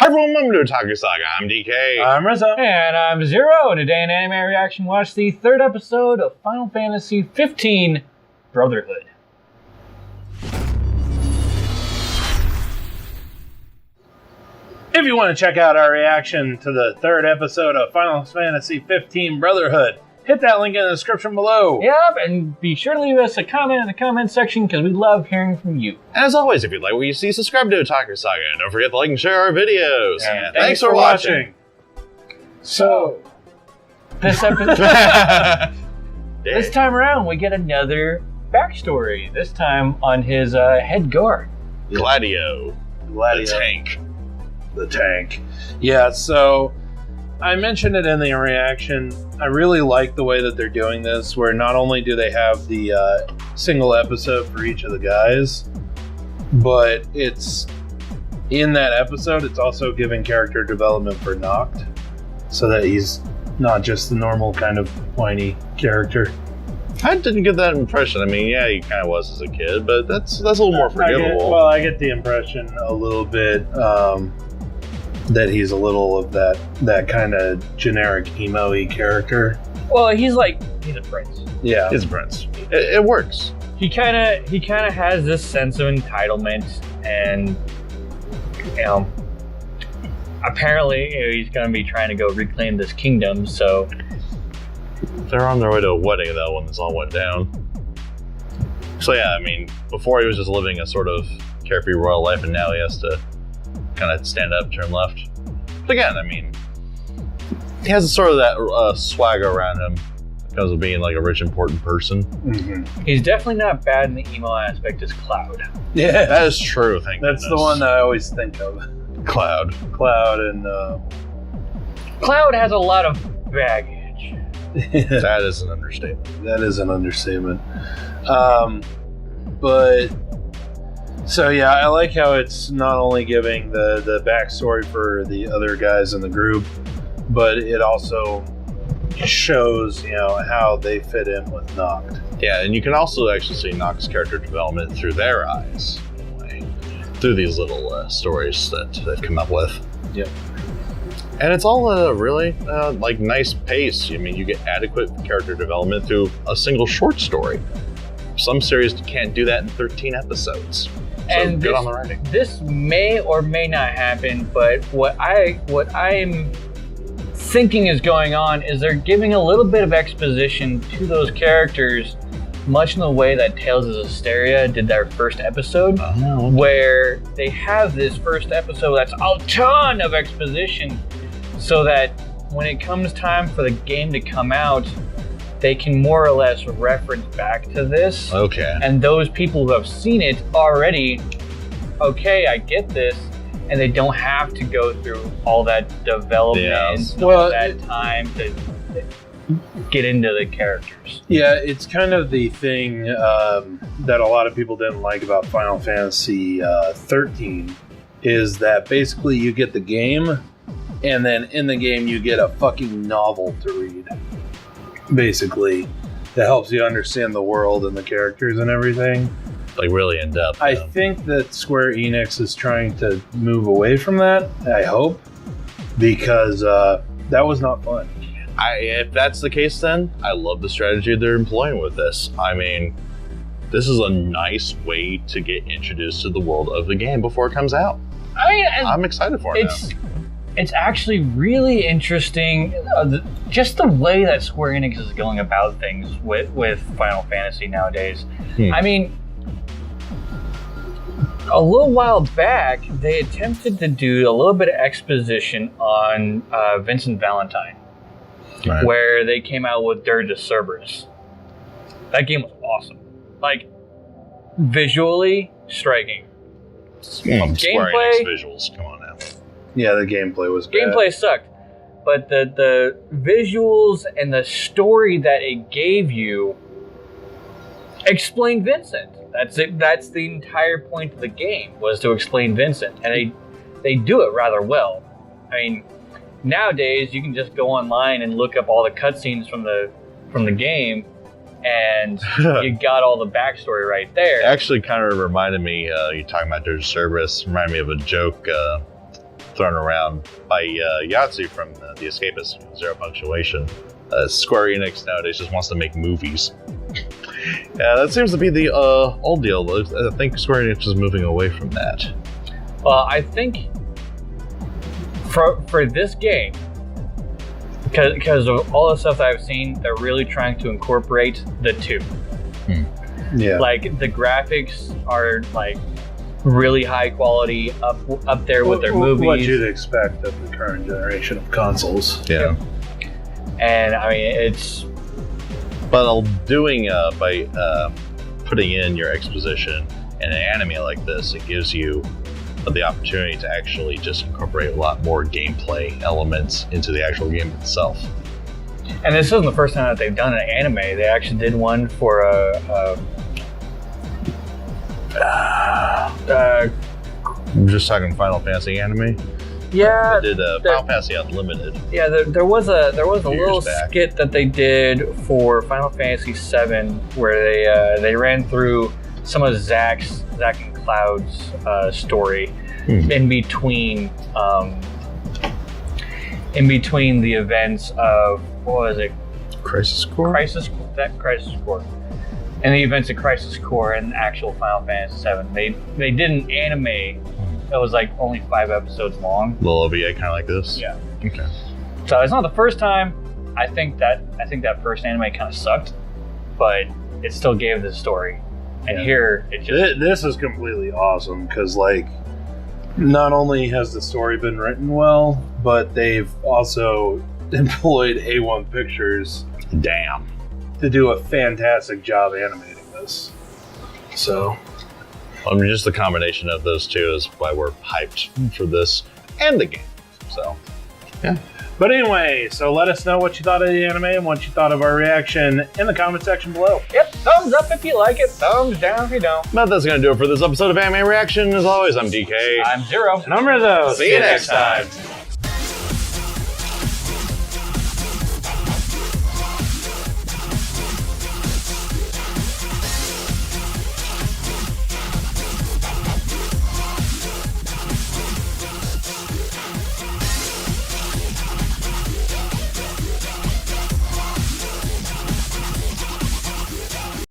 everyone, welcome to Otaku Saga. I'm DK. I'm Rizzo. And I'm Zero. And today in Anime Reaction, watch the third episode of Final Fantasy 15 Brotherhood. If you want to check out our reaction to the third episode of Final Fantasy 15 Brotherhood, hit that link in the description below. Yep, and be sure to leave us a comment in the comment section because we love hearing from you. And as always, if you like what you see, subscribe to Otaku Saga. And don't forget to like and share our videos. And thanks for watching. So, this episode, this time around, we get another backstory. This time on his head guard. Gladio. The tank. The tank. Yeah, so I mentioned it in the reaction. I really like the way that they're doing this, where not only do they have the single episode for each of the guys, but it's in that episode, it's also giving character development for Noct, so that he's not just the normal kind of whiny character. I didn't get that impression. I mean, yeah, he kind of was as a kid, but that's a little more forgivable. I get the impression a little bit that he's a little of that kind of generic emo-y character. Well, he's a prince. Yeah, he's a prince. It works. He kind of has this sense of entitlement, and apparently he's going to be trying to go reclaim this kingdom. So they're on their way to a wedding though when this all went down. So yeah, I mean, before he was just living a sort of carefree royal life, and now he has to kind of stand up, turn left. But again, I mean, he has sort of that swagger around him because of being like a rich, important person. Mm-hmm. He's definitely not bad in the emo aspect as Cloud. Yeah, that is true. That's the one that I always think of. Cloud and Cloud has a lot of baggage. That is an understatement. That is an understatement. But so yeah, I like how it's not only giving the backstory for the other guys in the group, but it also shows, how they fit in with Noct. Yeah, and you can also actually see Noct's character development through their eyes, in a way, through these little stories that they've come up with. Yep. And it's all a really nice pace. I mean, you get adequate character development through a single short story. Some series can't do that in 13 episodes. So and good on the writing. This may or may not happen, but what I'm thinking is going on is they're giving a little bit of exposition to those characters, much in the way that Tales of Zestiria did their first episode, where they have this first episode that's a ton of exposition, so that when it comes time for the game to come out, they can more or less reference back to this. Okay. And those people who have seen it already, okay, I get this, and they don't have to go through all that development and all that time to get into the characters. Yeah, it's kind of the thing that a lot of people didn't like about Final Fantasy 13 is that basically you get the game, and then in the game you get a fucking novel to read. Basically, that helps you understand the world and the characters and everything. Like really in depth. I think that Square Enix is trying to move away from that, I hope, because that was not fun. If that's the case, then I love the strategy they're employing with this. I mean, this is a nice way to get introduced to the world of the game before it comes out. I mean, I'm excited for it now. It's actually really interesting, just the way that Square Enix is going about things with Final Fantasy nowadays. I mean, a little while back, they attempted to do a little bit of exposition on Vincent Valentine, right, where they came out with Dirge of Cerberus. That game was awesome. Like, visually striking. Square Enix visuals, come on now. Yeah, the gameplay was bad. Gameplay sucked, but the visuals and the story that it gave you explained Vincent. That's it. That's the entire point of the game, was to explain Vincent, and they do it rather well. I mean, nowadays you can just go online and look up all the cutscenes from the game, and you got all the backstory right there. It actually kind of reminded me, you talking about Dirge of Cerberus, reminded me of a joke thrown around by Yatsu from The Escapist, Zero Punctuation. Square Enix nowadays just wants to make movies. Yeah, that seems to be the old deal. I think Square Enix is moving away from that. Well, I think for this game, because of all the stuff that I've seen, they're really trying to incorporate the two. Yeah. Like the graphics are like really high quality, up there with their movies. What you'd expect of the current generation of consoles. Yeah. And I mean, it's. But doing by putting in your exposition in an anime like this, it gives you the opportunity to actually just incorporate a lot more gameplay elements into the actual game itself. And this isn't the first time that they've done an anime. They actually did one for I'm just talking Final Fantasy anime. yeah. They did Final Fantasy Unlimited. Yeah, there was a little back. skit that they did for Final Fantasy VII where they ran through some of Zack and Cloud's story in between the events of what was it? Crisis Core? Crisis Core. And the events of Crisis Core and actual Final Fantasy VII. They did an anime that was like only 5 episodes long. Little OVA kind of like this? Yeah. Okay. So it's not the first time. I think that first anime kind of sucked, but it still gave the story. And here it just This is completely awesome because, like, not only has the story been written well, but they've also employed A1 Pictures Damn. to do a fantastic job animating this. So, I mean, just the combination of those two is why we're hyped for this and the game. So, yeah. but anyway, so let us know what you thought of the anime and what you thought of our reaction in the comment section below. Yep, thumbs up if you like it, thumbs down if you don't. But that's going to do it for this episode of Anime Reaction. As always, I'm DK. I'm Zero. And I'm Rizzo. See you next time.